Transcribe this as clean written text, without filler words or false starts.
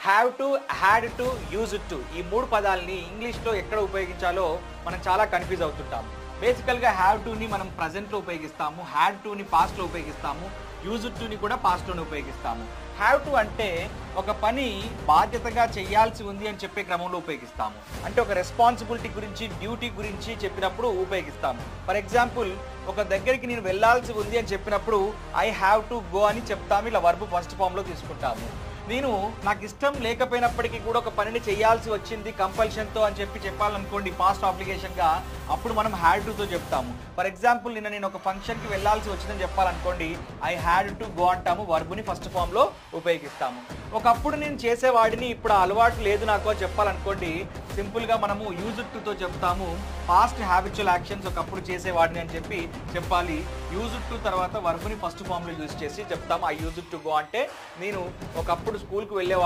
Have to, had to, use to ఈ మూడు పదాలని ఇంగ్లీష్లో ఎక్కడ ఉపయోగించాలో మనం చాలా కన్ఫ్యూజ్ అవుతుంటాం. బేసికల్గా హ్యావ్ టుని మనం ప్రజెంట్లో ఉపయోగిస్తాము, హ్యాడ్ టుని పాస్ట్లో ఉపయోగిస్తాము, యూజ్ టుని కూడా పాస్ట్లోనే ఉపయోగిస్తాము. హ్యావ్ టు అంటే ఒక పని బాధ్యతగా చేయాల్సి ఉంది అని చెప్పే క్రమంలో ఉపయోగిస్తాము. అంటే ఒక రెస్పాన్సిబిలిటీ గురించి, డ్యూటీ గురించి చెప్పినప్పుడు ఉపయోగిస్తాము. ఫర్ ఎగ్జాంపుల్, ఒక దగ్గరికి నేను వెళ్ళాల్సి ఉంది అని చెప్పినప్పుడు ఐ హ్యావ్ టు గో అని చెప్తాము. ఇలా వర్బ్ ఫస్ట్ ఫామ్లో తీసుకుంటాము. నాకు ఇష్టం లేకపోయినప్పటికీ కూడా ఒక పనిని చేయాల్సి వచ్చింది కంపల్షన్తో అని చెప్పాలనుకోండి పాస్ట్ ఆబ్లిగేషన్గా, అప్పుడు మనం హ్యాడ్ టుతో చెప్తాము. ఫర్ ఎగ్జాంపుల్, నేను ఒక ఫంక్షన్కి వెళ్ళాల్సి వచ్చిందని చెప్పాలనుకోండి ఐ హ్యాడ్ టు గో అంటాము, వర్బుని ఫస్ట్ ఫామ్లో ఉపయోగిస్తాము. ఒకప్పుడు నేను చేసేవాడిని, ఇప్పుడు ఆ అలవాటు లేదు నాకు అని చెప్పాలనుకోండి సింపుల్గా మనము యూజ్ టుతో చెప్తాము. పాస్ట్ హ్యాబిచువల్ యాక్షన్స్ ఒకప్పుడు చేసేవాడిని అని చెప్పాలి. యూజ్ టు తర్వాత వర్బుని ఫస్ట్ ఫామ్లో యూజ్ చేసి చెప్తాము. ఐ యూజ్ టు గో అంటే నేను ఒకప్పుడు స్కూల్కి వెళ్ళేవాడిని.